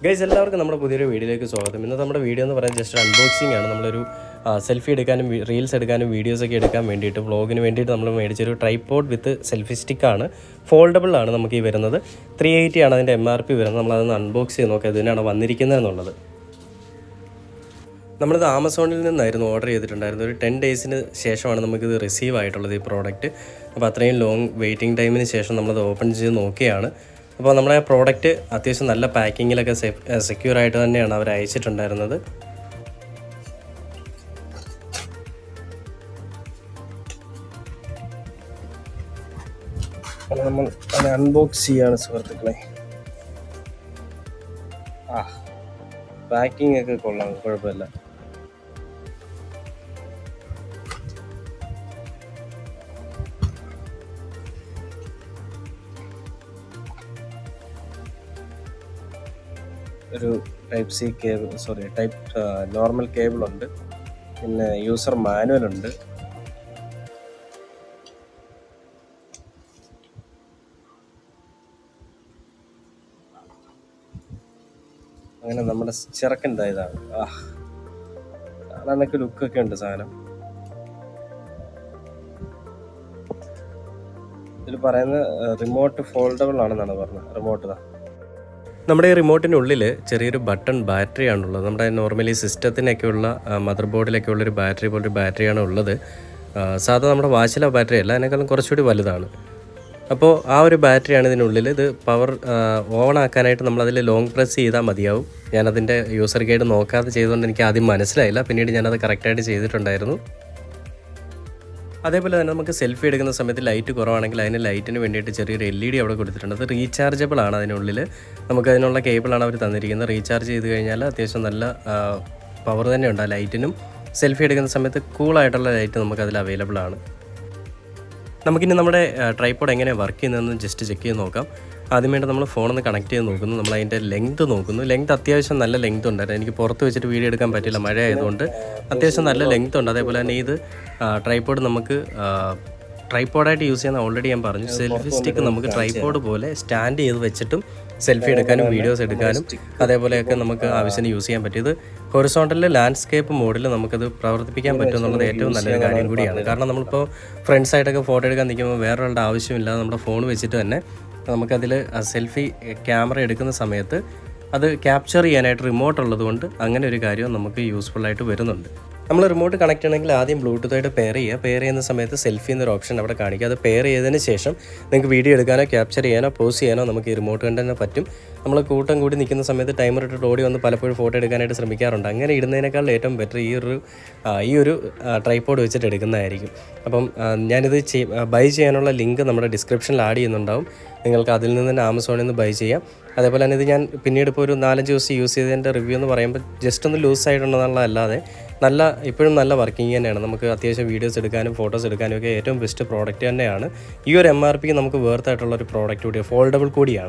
Guys എല്ലാവർക്കും നമ്മുടെ പുതിയൊരു വീഡിയോയിലേക്ക് സ്വാഗതം. ഇന്നത്തെ നമ്മുടെ വീഡിയോ എന്ന് പറയുന്നത് ജസ്റ്റ് അൺബോക്സിംഗ് ആണ്. നമ്മളൊരു സെൽഫി എടുക്കാനും റീൽസ് എടുക്കാനും വീഡിയോസൊക്കെ എടുക്കാൻ വേണ്ടിയിട്ട് വ്ളോഗിന് വേണ്ടിയിട്ട് നമ്മൾ മേടിച്ചൊരു ട്രൈപോഡ് വിത്ത് സെൽഫി സ്റ്റിക്കാണ്. ഫോൾഡബിൾ ആണ് നമുക്ക് ഈ വരുന്നത്. 380 ആണ് അതിൻ്റെ MRP വരുന്നത്. നമ്മളതൊന്ന് അൺബോക്സ് ചെയ്ത് നോക്കാം ഇതിനാണ് വന്നിരിക്കുന്നത് എന്നുള്ളത്. നമ്മളിത് ആമസോണിൽ നിന്നായിരുന്നു ഓർഡർ ചെയ്തിട്ടുണ്ടായിരുന്നു. ഒരു 10 ഡേയ്സിന് ശേഷമാണ് നമുക്കിത് റിസീവ് ആയിട്ടുള്ളത് ഈ പ്രോഡക്റ്റ്. അപ്പോൾ അത്രയും ലോങ് വെയിറ്റിംഗ് ടൈമിന് ശേഷം നമ്മളത് ഓപ്പൺ ചെയ്ത് നോക്കിയാണ്. അപ്പോൾ നമ്മുടെ പ്രോഡക്റ്റ് അത്യാവശ്യം നല്ല പാക്കിങ്ങിലൊക്കെ സെക്യൂർ ആയിട്ട് തന്നെയാണ് അവർ അയച്ചിട്ടുണ്ടായിരുന്നത്. നമ്മൾ അത് അൺബോക്സ് ചെയ്യാണ് സുഹൃത്തുക്കളെ. പാക്കിംഗ് ഒക്കെ കൊള്ളാം, കുഴപ്പമില്ല. ഒരു type C cable, normal cable ഉണ്ട്. പിന്നെ യൂസർ മാനുവൽ ഉണ്ട്. അങ്ങനെ നമ്മുടെ ചെറുക്കൻ്റെ ഇതാണ്. കാണാനൊക്കെ ലുക്കൊക്കെ ഉണ്ട് സാധനം. ഇതിൽ പറയുന്നത് റിമോട്ട് ഫോൾഡബിൾ ആണെന്നാണ് പറഞ്ഞത്. റിമോട്ട് നമ്മുടെ ഈ റിമോട്ടിനുള്ളിൽ ചെറിയൊരു ബട്ടൺ ബാറ്ററിയാണുള്ളത്. നമ്മുടെ നോർമലി സിസ്റ്റത്തിനൊക്കെയുള്ള മദർ ബോർഡിലൊക്കെ ഉള്ളൊരു ബാറ്ററി പോലൊരു ബാറ്ററിയാണ് ഉള്ളത്. സാധാരണ നമ്മുടെ വാച്ചിലെ ബാറ്ററി അല്ല, അതിനേക്കാളും കുറച്ചുകൂടി വലുതാണ്. അപ്പോൾ ആ ഒരു ബാറ്ററിയാണ് ഇതിനുള്ളിൽ. ഇത് പവർ ഓൺ ആക്കാനായിട്ട് നമ്മളതിൽ ലോങ് പ്രസ് ചെയ്താൽ മതിയാവും. ഞാനതിൻ്റെ യൂസർ ഗൈഡ് നോക്കാതെ ചെയ്തുകൊണ്ട് എനിക്ക് ആദ്യം മനസ്സിലായില്ല. പിന്നീട് ഞാനത് കറക്റ്റായിട്ട് ചെയ്തിട്ടുണ്ടായിരുന്നു. അതേപോലെ തന്നെ നമുക്ക് സെൽഫി എടുക്കുന്ന സമയത്ത് ലൈറ്റ് കുറവാണെങ്കിൽ അതിന് ലൈറ്റിന് വേണ്ടിയിട്ട് ചെറിയൊരു LED അവിടെ കൊടുത്തിട്ടുണ്ട്. അത് റീചാർജബിൾ ആണ്. അതിനുള്ളിൽ നമുക്കതിനുള്ള കേബിളാണ് അവർ തന്നിരിക്കുന്നത്. റീചാർജ് ചെയ്ത് കഴിഞ്ഞാൽ അത്യാവശ്യം നല്ല പവർ തന്നെയുണ്ട് ആ ലൈറ്റിനും. സെൽഫി എടുക്കുന്ന സമയത്ത് കൂളായിട്ടുള്ള ലൈറ്റ് നമുക്കതിൽ അവൈലബിൾ ആണ്. നമുക്കിനി നമ്മുടെ ട്രൈപോഡ് എങ്ങനെയാണ് വർക്ക് ചെയ്യുന്നതെന്ന് ജസ്റ്റ് ചെക്ക് ചെയ്ത് നോക്കാം. ആദ്യമായിട്ട് നമ്മൾ ഫോണൊന്ന് കണക്ട് ചെയ്ത് നോക്കുന്നു. നമ്മൾ അതിൻ്റെ ലെങ്ത് നോക്കുന്നു. ലെങ്ത് അത്യാവശ്യം നല്ല ലെങ്ത് ഉണ്ടായിരുന്നു. എനിക്ക് പുറത്ത് വെച്ചിട്ട് വീഡിയോ എടുക്കാൻ പറ്റില്ല, മഴ ആയതുകൊണ്ട്. അത്യാവശ്യം നല്ല ലെങ്ത് ഉണ്ട്. അതേപോലെ തന്നെ ഇത് ട്രൈപോഡ് നമുക്ക് ട്രൈപോഡായിട്ട് യൂസ് ചെയ്യുന്ന ഓൾറെഡി ഞാൻ പറഞ്ഞു. സെൽഫി സ്റ്റിക്ക് നമുക്ക് ട്രൈപോഡ് പോലെ സ്റ്റാൻഡ് ചെയ്ത് വെച്ചിട്ടും സെൽഫി എടുക്കാനും വീഡിയോസ് എടുക്കാനും അതേപോലെയൊക്കെ നമുക്ക് ആവശ്യത്തിന് യൂസ് ചെയ്യാൻ പറ്റും. ഇത് ഹൊറിസോണ്ടലിൽ ലാൻഡ്സ്കേപ്പ് മോഡിൽ നമുക്കത് പ്രവർത്തിപ്പിക്കാൻ പറ്റും എന്നുള്ളത് ഏറ്റവും നല്ലൊരു കാര്യം കൂടിയാണ്. കാരണം നമ്മളിപ്പോൾ ഫ്രണ്ട്സായിട്ടൊക്കെ ഫോട്ടോ എടുക്കാൻ നിൽക്കുമ്പോൾ വേറൊരാളുടെ ആവശ്യമില്ലാതെ നമ്മുടെ ഫോൺ വെച്ചിട്ട് തന്നെ നമുക്കതിൽ സെൽഫി ക്യാമറ എടുക്കുന്ന സമയത്ത് അത് ക്യാപ്ചർ ചെയ്യാനായിട്ട് റിമോട്ട് ഉള്ളതുകൊണ്ട് അങ്ങനെ ഒരു കാര്യം നമുക്ക് യൂസ്ഫുള്ളായിട്ട് വരുന്നുണ്ട്. നമ്മൾ റിമോട്ട് കണക്ട് ചെയ്യണമെങ്കിൽ ആദ്യം ബ്ലൂടൂത്തായിട്ട് പെയർ ചെയ്യുന്ന സമയത്ത് സെൽഫി എന്നൊരു ഓപ്ഷൻ അവിടെ കാണിക്കുക. അത് പെയർ ചെയ്തതിന് ശേഷം നിങ്ങൾക്ക് വീഡിയോ എടുക്കാനോ ക്യാപ്ചർ ചെയ്യാനോ പോസ് ചെയ്യാനോ നമുക്ക് ഈ റിമോട്ട് കൊണ്ട് തന്നെ പറ്റും. നമ്മൾ കൂട്ടം കൂടി നിൽക്കുന്ന സമയത്ത് ടൈമർ ഇട്ടിട്ട് ഓടി വന്ന് പലപ്പോഴും ഫോട്ടോ എടുക്കാനായിട്ട് ശ്രമിക്കാറുണ്ട്. അങ്ങനെ ഇടുന്നതിനേക്കാൾ ഏറ്റവും ബെറ്റർ ഈ ഒരു ട്രൈപോഡ് വെച്ചിട്ട് എടുക്കുന്നതായിരിക്കും. അപ്പം ഞാനിത് ബൈ ചെയ്യാനുള്ള ലിങ്ക് നമ്മുടെ ഡിസ്ക്രിപ്ഷനിൽ ആഡ് ചെയ്യുന്നുണ്ടാവും. നിങ്ങൾക്ക് അതിൽ നിന്ന് തന്നെ ആമസോണിൽ നിന്ന് ബൈ ചെയ്യാം. അതേപോലെ തന്നെ ഇത് ഞാൻ പിന്നീട് ഇപ്പോൾ ഒരു 4-5 ദിവസം യൂസ് ചെയ്തതിൻ്റെ റിവ്യൂ എന്ന് പറയുമ്പോൾ ജസ്റ്റ് ഒന്ന് ലൂസ് ആയിട്ടുണ്ടെന്നുള്ളതല്ലാതെ ഇപ്പോഴും നല്ല വർക്കിംഗ് തന്നെയാണ്. നമുക്ക് അത്യാവശ്യം വീഡിയോസ് എടുക്കാനും ഫോട്ടോസ് എടുക്കാനും ഒക്കെ ഏറ്റവും ബെസ്റ്റ് പ്രോഡക്റ്റ് തന്നെയാണ്. ഈ ഒരു MRP നമുക്ക് വേർത്തായിട്ടുള്ള ഒരു പ്രോഡക്റ്റ് കൂടിയാണ്, ഫോൾഡബിൾ കൂടിയാണ്.